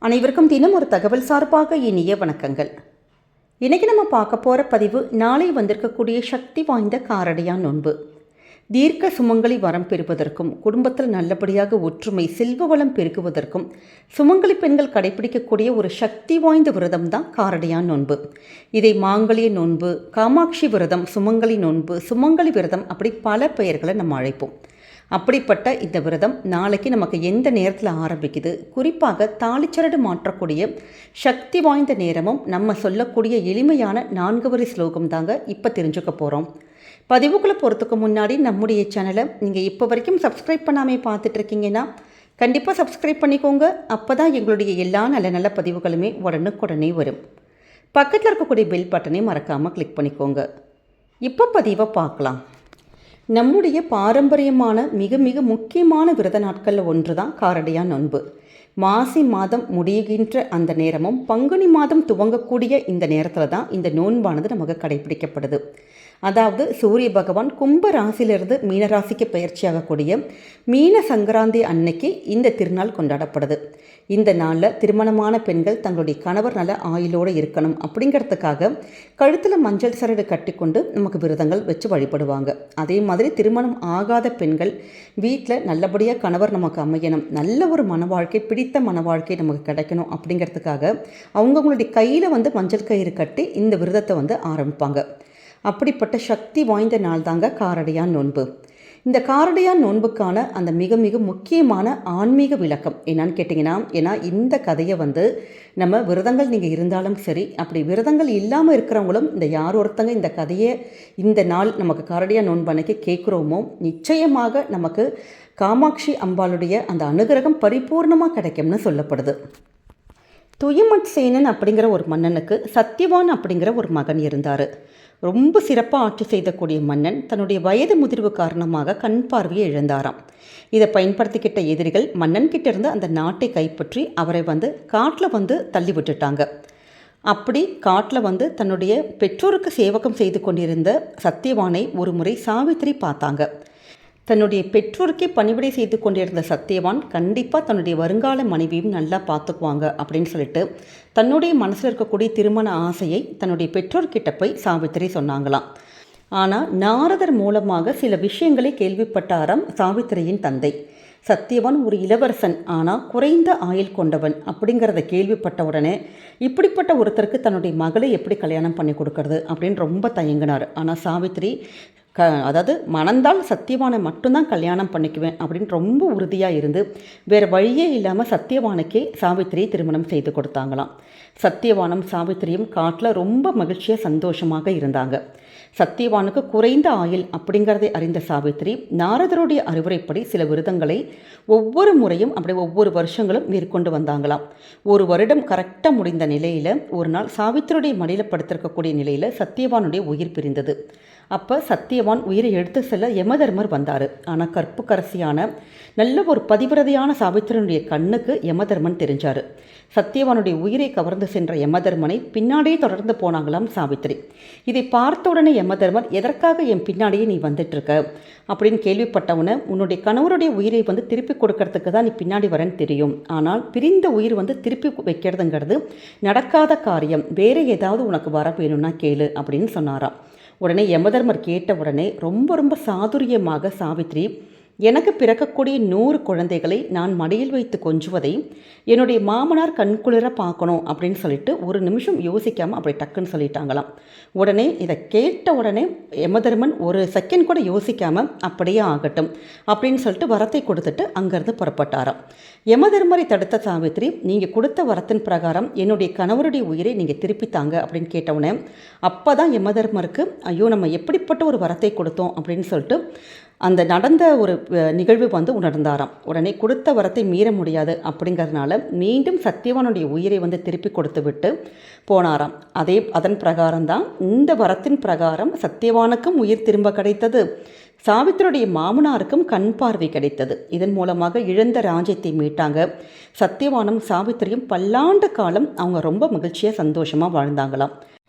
அனைவருக்கும் தினம் ஒரு தகவல் சார்பாக இனிய வணக்கங்கள். இன்றைக்கி நம்ம பார்க்க போகிற பதிவு நாளை வந்திருக்கக்கூடிய சக்தி வாய்ந்த காரடையான் நோன்பு. தீர்க்க சுமங்கலி வரம் பெறுவதற்கும் குடும்பத்தில் நல்லபடியாக ஒற்றுமை செல்வ வளம் பெருகுவதற்கும் சுமங்கலி பெண்கள் கடைபிடிக்கக்கூடிய ஒரு சக்தி வாய்ந்த விரதம் தான் காரடையான் நோன்பு. இதை மாங்கல்ய நோன்பு, காமாட்சி விரதம், சுமங்கலி நோன்பு, சுமங்கலி விரதம், அப்படி பல பெயர்களை நம்ம அழைப்போம். அப்படிப்பட்ட இந்த விரதம் நாளைக்கு நமக்கு எந்த நேரத்தில் ஆரம்பிக்குது, குறிப்பாக தாலிச்சரடு மாற்றக்கூடிய சக்தி வாய்ந்த நேரமும் நம்ம சொல்லக்கூடிய எளிமையான 4 வரி ஸ்லோகம் தாங்க இப்போ தெரிஞ்சுக்க போகிறோம். பதிவுக்குள்ளே போகிறதுக்கு முன்னாடி நம்முடைய சேனலை நீங்கள் இப்போ வரைக்கும் சப்ஸ்கிரைப் பண்ணாமல் பார்த்துட்ருக்கீங்கன்னா கண்டிப்பாக சப்ஸ்கிரைப் பண்ணிக்கோங்க. அப்போ தான் எங்களுடைய எல்லா நல்ல நல்ல பதிவுகளுமே உடனுக்குடனே வரும். பக்கத்தில் இருக்கக்கூடிய பெல் பட்டனை மறக்காமல் கிளிக் பண்ணிக்கோங்க. இப்போ பதிவை பார்க்கலாம். நம்முடைய பாரம்பரியமான மிக மிக முக்கியமான விரத நாட்களில் ஒன்று தான் காரடையான் நோன்பு. மாசி மாதம் முடிகின்ற அந்த நேரமும் பங்குனி மாதம் துவங்கக்கூடிய இந்த நேரத்தில் தான் இந்த நோன்பானது நமக்கு கடைபிடிக்கப்படுது. அதாவது சூரிய பகவான் கும்ப ராசியிலிருந்து மீனராசிக்கு பயிற்சியாகக்கூடிய மீன சங்கராந்தி அன்னைக்கு இந்த திருநாள் கொண்டாடப்படுது. இந்த நாளில் திருமணமான பெண்கள் தங்களுடைய கணவர் நல்ல ஆயுளோடு இருக்கணும் அப்படிங்கிறதுக்காக கழுத்தில் மஞ்சள் சரடு கட்டி கொண்டு நமக்கு விரதங்கள் வச்சு வழிபடுவாங்க. அதே மாதிரி திருமணம் ஆகாத பெண்கள் வீட்டில் நல்லபடியாக கணவர் நமக்கு அமையணும், நல்ல ஒரு மன வாழ்க்கை, பிடித்த மன வாழ்க்கை நமக்கு கிடைக்கணும் அப்படிங்கிறதுக்காக அவங்கவுங்களுடைய கையில் மஞ்சள் கயிறு கட்டி இந்த விரதத்தை ஆரம்பிப்பாங்க. அப்படிப்பட்ட சக்தி வாய்ந்த நாள் தாங்க காரடையான் நோன்பு. இந்த காரடையான் நோன்புக்கான அந்த மிக மிக முக்கியமான ஆன்மீக விளக்கம் என்னன்னு கேட்டிங்கன்னா, ஏன்னா இந்த கதையை நம்ம விரதங்கள் நீங்கள் இருந்தாலும் சரி, அப்படி விரதங்கள் இல்லாமல் இருக்கிறவங்களும் இந்த யார் ஒருத்தங்க இந்த கதையை இந்த நாள் நமக்கு காரடையான் நோன்பு அன்னைக்கு கேட்குறோமோ நிச்சயமாக நமக்கு காமாட்சி அம்பாளுடைய அந்த அனுகிரகம் பரிபூர்ணமாக கிடைக்கும்னு சொல்லப்படுது. துயமட்சேனன் அப்படிங்கிற ஒரு மன்னனுக்கு சத்தியவான் அப்படிங்கிற ஒரு மகன் இருந்தார். ரொம்ப சிறப்பாக ஆட்சி செய்யக்கூடிய மன்னன் தன்னுடைய வயது முதிர்வு காரணமாக கண் பார்வையை இழந்தாராம். இதை பயன்படுத்திக்கிட்ட எதிரிகள் மன்னன்கிட்ட இருந்து அந்த நாட்டை கைப்பற்றி அவரை காட்டில் தள்ளி விட்டுட்டாங்க. அப்படி காட்டில் தன்னுடைய பெற்றோருக்கு சேவகம் செய்து கொண்டிருந்த சத்தியவானை ஒரு முறை சாவித்திரி பார்த்தாங்க. தன்னுடைய பெற்றோருக்கே பணிவிடை செய்து கொண்டிருந்த சத்தியவான் கண்டிப்பாக தன்னுடைய வருங்கால மனைவியும் நல்லா பார்த்துக்குவாங்க அப்படின்னு சொல்லிட்டு தன்னுடைய மனசில் இருக்கக்கூடிய திருமண ஆசையை தன்னுடைய பெற்றோர்கிட்ட போய் சாவித்திரி சொன்னாங்களாம். ஆனால் நாரதர் மூலமாக சில விஷயங்களை கேள்விப்பட்டாராம் சாவித்திரியின் தந்தை. சத்தியவான் ஒரு இளவரசன், ஆனால் குறைந்த ஆயுள் கொண்டவன் அப்படிங்கிறத கேள்விப்பட்ட உடனே இப்படிப்பட்ட ஒருத்தருக்கு தன்னுடைய மகளை எப்படி கல்யாணம் பண்ணி கொடுக்கறது அப்படின்னு ரொம்ப தயங்கினார். ஆனால் சாவித்திரி அதாவது மணந்தால் சத்தியவானை மட்டும்தான் கல்யாணம் பண்ணிக்குவேன் அப்படின்னு ரொம்ப உறுதியாக இருந்து வேறு வழியே இல்லாமல் சத்தியவானுக்கே சாவித்திரியை திருமணம் செய்து கொடுத்தாங்களாம். சத்தியவானும் சாவித்திரியும் காட்டில் ரொம்ப மகிழ்ச்சியாக சந்தோஷமாக இருந்தாங்க. சத்தியவானுக்கு குறைந்த ஆயுள் அப்படிங்கிறதை அறிந்த சாவித்திரி நாரதருடைய அறிவுரைப்படி சில விரதங்களை ஒவ்வொரு முறையும் அப்படி ஒவ்வொரு வருஷங்களும் மேற்கொண்டு வந்தாங்களாம். ஒரு வருடம் கரெக்டாக முடிந்த நிலையில் ஒரு நாள் சாவித்திரியுடைய மடியில் படுத்திருக்கக்கூடிய நிலையில் சத்தியவானுடைய உயிர் பிரிந்தது. அப்போ சத்தியவான் உயிரை எடுத்து செல்ல யமதர்மர் வந்தார். ஆனால் கற்புக்கரசியான நல்ல ஒரு பதிவிரதையான சாவித்திரனுடைய கண்ணுக்கு யமதர்மன் தெரிஞ்சார். சத்தியவானுடைய உயிரை கவர்ந்து சென்ற யமதர்மனை பின்னாடியே தொடர்ந்து போனாங்களாம் சாவித்திரி. இதை பார்த்த உடனே யமதர்மர், எதற்காக என் பின்னாடியே நீ வந்துட்டுருக்க அப்படின்னு கேள்விப்பட்டவுடனே, உன்னுடைய கணவருடைய உயிரை திருப்பி கொடுக்கறதுக்கு தான் நீ பின்னாடி வரேன்னு தெரியும், ஆனால் பிரிந்த உயிர் திருப்பி வைக்கிறதுங்கிறது நடக்காத காரியம், வேறு ஏதாவது உனக்கு வர வேணும்னா கேளு அப்படின்னு சொன்னாராம். உடனே யமதர்மர் கேட்ட உடனே ரொம்ப ரொம்ப சாதுரியமாக சாவித்திரி, எனக்கு பிறக்கக்கூடிய 100 குழந்தைகளை நான் மடியில் வைத்து கொஞ்சுவதை என்னுடைய மாமனார் கண்குளிர பார்க்கணும் அப்படின்னு சொல்லிட்டு ஒரு நிமிஷம் யோசிக்காமல் அப்படி டக்குன்னு சொல்லிட்டாங்களாம். உடனே இதை கேட்ட உடனே யமதர்மன் ஒரு செகண்ட் கூட யோசிக்காமல் அப்படியே ஆகட்டும் அப்படின்னு சொல்லிட்டு வரத்தை கொடுத்துட்டு அங்கேருந்து புறப்பட்டாராம். யமதர்மரை தடுத்த சாவித்திரி, நீங்கள் கொடுத்த வரத்தின் பிரகாரம் என்னுடைய கணவருடைய உயிரை நீங்கள் திருப்பித்தாங்க அப்படின்னு கேட்டவுடனே அப்போ தான் யமதர்மருக்கு, ஐயோ நம்ம எப்படிப்பட்ட ஒரு வரத்தை கொடுத்தோம் அப்படின்னு சொல்லிட்டு அந்த நடந்த ஒரு நிகழ்வு உணர்ந்தாராம். உடனே கொடுத்த வரத்தை மீற முடியாது அப்படிங்கிறதுனால மீண்டும் சத்தியவானுடைய உயிரை திருப்பி கொடுத்து விட்டு போனாராம். அதன் பிரகாரம்தான் இந்த வரத்தின் பிரகாரம் சத்தியவானுக்கும் உயிர் திரும்ப கிடைத்தது, சாவித்திரியுடைய மாமனாருக்கும் கண் பார்வை கிடைத்தது. இதன் மூலமாக இழந்த ராஜ்யத்தை மீட்டாங்க. சத்தியவானும் சாவித்திரியும் பல்லாண்டு காலம் அவங்க ரொம்ப மகிழ்ச்சியாக சந்தோஷமாக வாழ்ந்தாங்களாம்.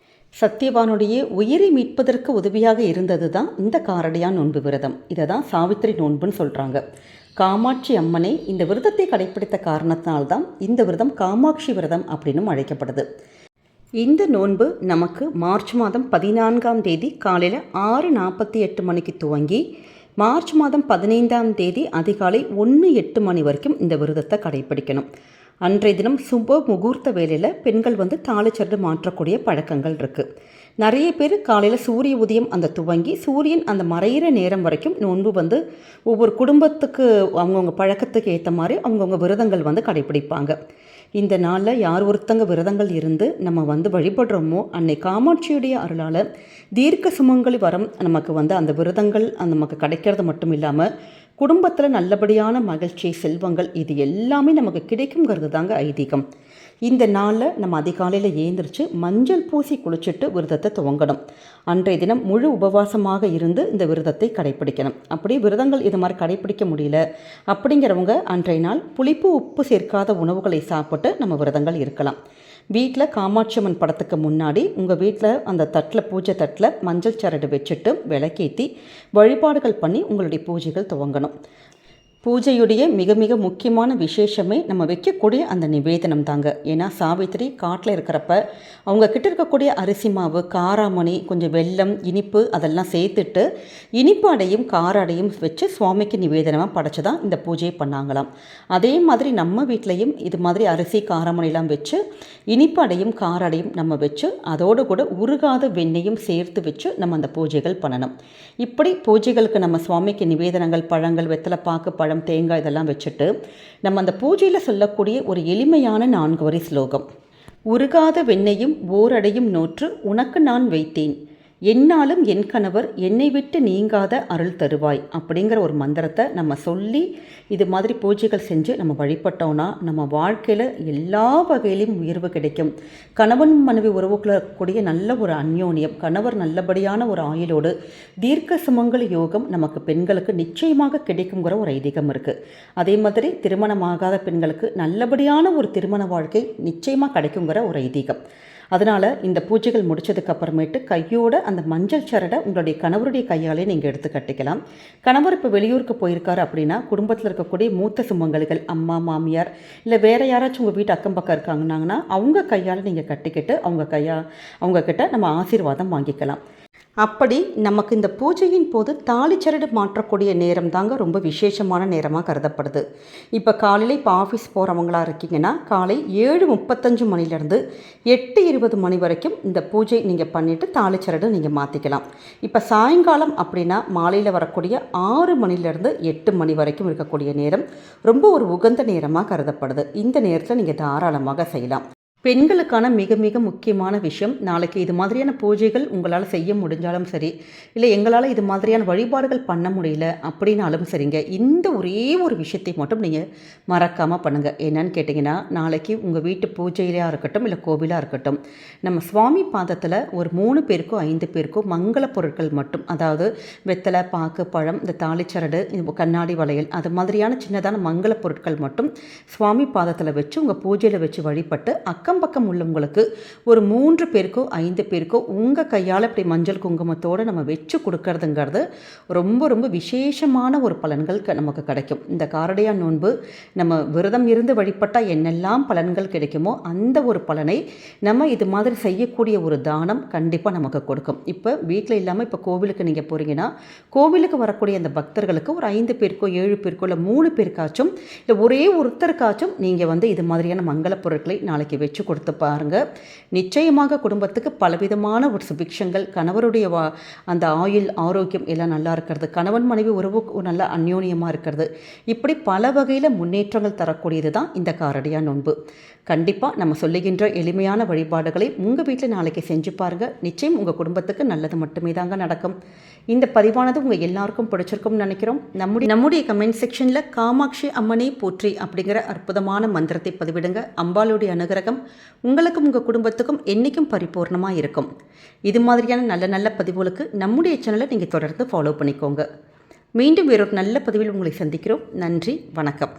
சத்தியவானுடைய உயிரை மீட்பதற்கு உதவியாக இருந்தது தான் இந்த காரடையான் நோன்பு விரதம். இதை தான் சாவித்திரி நோன்புன்னு சொல்கிறாங்க. காமாட்சி அம்மனே இந்த விரதத்தை கடைப்பிடித்த காரணத்தினால்தான் இந்த விரதம் காமாட்சி விரதம் அப்படின்னும் அழைக்கப்படுது. இந்த நோன்பு நமக்கு மார்ச் மாதம் 14ஆம் தேதி காலையில் 6:48 மணிக்கு துவங்கி மார்ச் மாதம் 15ஆம் தேதி அதிகாலை 1:08 மணி வரைக்கும் இந்த விரதத்தை கடைப்பிடிக்கணும். அன்றைய தினம் சுப முகூர்த்த வேளையில் பெண்கள் தாலிச்சரடு மாற்றக்கூடிய பழக்கங்கள் இருக்குது. நிறைய பேர் காலையில் சூரிய உதயம் அந்த துவங்கி சூரியன் அந்த மறையிற நேரம் வரைக்கும் நோன்பு ஒவ்வொரு குடும்பத்துக்கு அவங்கவுங்க பழக்கத்துக்கு ஏற்ற மாதிரி அவங்கவுங்க விரதங்கள் கடைப்பிடிப்பாங்க. இந்த நாளில் யார் ஒருத்தங்க விரதங்கள் இருந்து நம்ம வழிபடுறோமோ அன்னை காமாட்சியுடைய அருளால் தீர்க்க சுமங்கலி வரம் நமக்கு அந்த விரதங்கள் நமக்கு கிடைக்கிறது மட்டும் இல்லாமல் குடும்பத்தில் நல்லபடியான மகிழ்ச்சி செல்வங்கள் இது எல்லாமே நமக்கு கிடைக்குங்கிறது தாங்க ஐதீகம். இந்த நாளில் நம்ம அதிகாலையில் ஏந்திரிச்சு மஞ்சள் பூசி குளிச்சுட்டு விரதத்தை துவங்கணும். அன்றைய தினம் முழு உபவாசமாக இருந்து இந்த விரதத்தை கடைப்பிடிக்கணும். அப்படி விரதங்கள் இது மாதிரி கடைப்பிடிக்க முடியல அப்படிங்கிறவங்க அன்றைய நாள் புளிப்பு உப்பு சேர்க்காத உணவுகளை சாப்பிட்டு நம்ம விரதங்கள் இருக்கலாம். வீட்டில் காமாட்சி அம்மன் படத்துக்கு முன்னாடி உங்கள் வீட்டில் அந்த தட்டில் பூஜை தட்டில் மஞ்சள் சரடு வச்சுட்டு விளக்கேற்றி வழிபாடுகள் பண்ணி உங்களுடைய பூஜைகள் துவங்கணும். பூஜையுடைய மிக மிக முக்கியமான விசேஷமே நம்ம வைக்கக்கூடிய அந்த நிவேதனம் தாங்க. ஏன்னா சாவித்திரி காட்டில் இருக்கிறப்ப அவங்க கிட்ட இருக்கக்கூடிய அரிசி மாவு, காராமணி, கொஞ்சம் வெல்லம், இனிப்பு அதெல்லாம் சேர்த்துட்டு இனிப்பு அடையும் கார அடையும் வச்சு சுவாமிக்கு நிவேதனமாக படைச்சி தான் இந்த பூஜையை பண்ணாங்களாம். அதே மாதிரி நம்ம வீட்லேயும் இது மாதிரி அரிசி காராமணிலாம் வச்சு இனிப்பு அடையும் கார அடையும் நம்ம வச்சு அதோடு கூட உருகாத வெண்ணெயும் சேர்த்து வச்சு நம்ம அந்த பூஜைகள் பண்ணணும். இப்படி பூஜைகளுக்கு நம்ம சுவாமிக்கு நிவேதனங்கள் பழங்கள் வெத்தலை பாக்கு பழம் தேங்காய் இதெல்லாம் வச்சுட்டு நம்ம அந்த பூஜையில் சொல்லக்கூடிய ஒரு எளிமையான 4 வரி ஸ்லோகம். உருகாத வெண்ணையும் ஓரடையும் நோற்று உனக்கு நான் வைத்தேன், என்னாலும் என் கணவர் என்னை விட்டு நீங்காத அருள் தருவாய் அப்படிங்கிற ஒரு மந்திரத்தை நம்ம சொல்லி இது மாதிரி பூஜைகள் செஞ்சு நம்ம வழிபட்டோன்னா நம்ம வாழ்க்கையில் எல்லா வகையிலும் உயர்வு கிடைக்கும். கணவன் மனைவி உறவுக்குள்ள கூடிய நல்ல ஒரு அந்யோன்யம், கணவர் நல்லபடியான ஒரு ஆயுளோடு தீர்க்க சுமங்கல் யோகம் நமக்கு பெண்களுக்கு நிச்சயமாக கிடைக்குங்கிற ஒரு ஐதீகம் இருக்குது. அதே மாதிரி திருமணமாகாத பெண்களுக்கு நல்லபடியான ஒரு திருமண வாழ்க்கை நிச்சயமாக கிடைக்குங்கிற ஒரு ஐதீகம். அதனால் இந்த பூஜைகள் முடித்ததுக்கு அப்புறமேட்டு கையோட அந்த மஞ்சள் சரடை உங்களுடைய கணவருடைய கையாலே நீங்கள் எடுத்து கட்டிக்கலாம். கணவர் இப்போ வெளியூருக்கு போயிருக்காரு அப்படின்னா குடும்பத்தில் இருக்கக்கூடிய மூத்த சுமங்கலிகள் அம்மா மாமியார் இல்லை வேறு யாராச்சும் உங்கள் வீட்டு அக்கம் பக்கம் இருக்காங்கன்னாங்கன்னா அவங்க கையால் நீங்கள் கட்டிக்கிட்டு அவங்கக்கிட்ட நம்ம ஆசீர்வாதம் வாங்கிக்கலாம். அப்படி நமக்கு இந்த பூஜையின் போது தாலிச்சரடு மாற்றக்கூடிய நேரம் தாங்க ரொம்ப விசேஷமான நேரமாக கருதப்படுது. இப்போ காலையில் இப்போ ஆஃபீஸ் போகிறவங்களா இருக்கீங்கன்னா காலை 7:35 மணிலேருந்து 8:20 மணி வரைக்கும் இந்த பூஜை நீங்கள் பண்ணிவிட்டு தாலிச்சரடு நீங்கள் மாற்றிக்கலாம். இப்போ சாயங்காலம் அப்படின்னா மாலையில் வரக்கூடிய 6 மணிலேருந்து 8 மணி வரைக்கும் இருக்கக்கூடிய நேரம் ரொம்ப ஒரு உகந்த நேரமாக கருதப்படுது. இந்த நேரத்தில் நீங்கள் தாராளமாக செய்யலாம். பெண்களுக்கான மிக மிக முக்கியமான விஷயம், நாளைக்கு இது மாதிரியான பூஜைகள் உங்களால் செய்ய முடிஞ்சாலும் சரி, இல்லை எங்களால் இது மாதிரியான வழிபாடுகள் பண்ண முடியல அப்படின்னாலும் சரிங்க, இந்த ஒரே ஒரு விஷயத்தை மட்டும் நீங்கள் மறக்காமல் பண்ணுங்கள். என்னன்னு கேட்டிங்கன்னா, நாளைக்கு உங்கள் வீட்டு பூஜையிலாக இருக்கட்டும் இல்லை கோவிலாக இருக்கட்டும், நம்ம சுவாமி பாதத்தில் ஒரு 3 பேருக்கோ 5 பேருக்கோ மங்கள பொருட்கள் மட்டும், அதாவது வெத்தலை பாக்கு பழம் இந்த தாலிச்சரடு கண்ணாடி வளையல் அது மாதிரியான சின்னதான மங்கள பொருட்கள் மட்டும் சுவாமி பாதத்தில் வச்சு உங்கள் பூஜையில் வச்சு வழிபட்டு பக்கம் உள்ளவங்களுக்கு ஒரு 3 பேருக்கோ 5 பேருக்கோ உங்கள் கையால் இப்படி மஞ்சள் குங்குமத்தோடு நம்ம வச்சு கொடுக்கறதுங்கிறது ரொம்ப ரொம்ப விசேஷமான ஒரு பலன்கள் நமக்கு கிடைக்கும். இந்த காரடையான் நோன்பு நம்ம விரதம் இருந்து வழிபட்டால் என்னெல்லாம் பலன்கள் கிடைக்குமோ அந்த ஒரு பலனை நம்ம இது மாதிரி செய்யக்கூடிய ஒரு தானம் கண்டிப்பாக நமக்கு கொடுக்கும். இப்போ வீட்டில் இல்லாமல் இப்போ கோவிலுக்கு நீங்கள் போகிறீங்கன்னா கோவிலுக்கு வரக்கூடிய அந்த பக்தர்களுக்கு ஒரு 5 பேருக்கோ 7 பேருக்கோ இல்லை 3 பேருக்காச்சும் இல்லை ஒரே ஒருத்தருக்காச்சும் நீங்கள் இது மாதிரியான மங்கள பொருட்களை நாளைக்கு வச்சு கொடுத்து பாருங்கள். நிச்சயமாக குடும்பத்துக்கு பலவிதமான ஒரு சுபிக்ஷங்கள், கணவருடைய அந்த ஆயுள் ஆரோக்கியம் எல்லாம் நல்லா இருக்கிறது, கணவன் மனைவி உறவு நல்ல அந்யோன்யமாக இருக்கிறது, இப்படி பல வகையில் முன்னேற்றங்கள் தரக்கூடியது தான் இந்த காரடையான் நோன்பு. கண்டிப்பாக நம்ம சொல்லுகின்ற எளிமையான வழிபாடுகளை உங்கள் வீட்டில் நாளைக்கு செஞ்சு பாருங்கள். நிச்சயம் உங்கள் குடும்பத்துக்கு நல்லது மட்டுமே தாங்க நடக்கும். இந்த பதிவானது உங்கள் எல்லாருக்கும் பிடிச்சிருக்கும்னு நினைக்கிறோம். நம்முடைய கமெண்ட் செக்ஷனில் காமாட்சி அம்மனை போற்றி அப்படிங்கிற அற்புதமான மந்திரத்தை பதிவிடுங்க. அம்பாளுடைய அனுகிரகம் உங்களுக்கும் உங்கள் குடும்பத்துக்கும் என்றைக்கும் பரிபூர்ணமாக இருக்கும். இது மாதிரியான நல்ல நல்ல பதிவுகளுக்கு நம்முடைய சேனலை நீங்கள் தொடர்ந்து ஃபாலோ பண்ணிக்கோங்க. மீண்டும் வேறொரு நல்ல பதிவில் உங்களை சந்திக்கிறோம். நன்றி, வணக்கம்.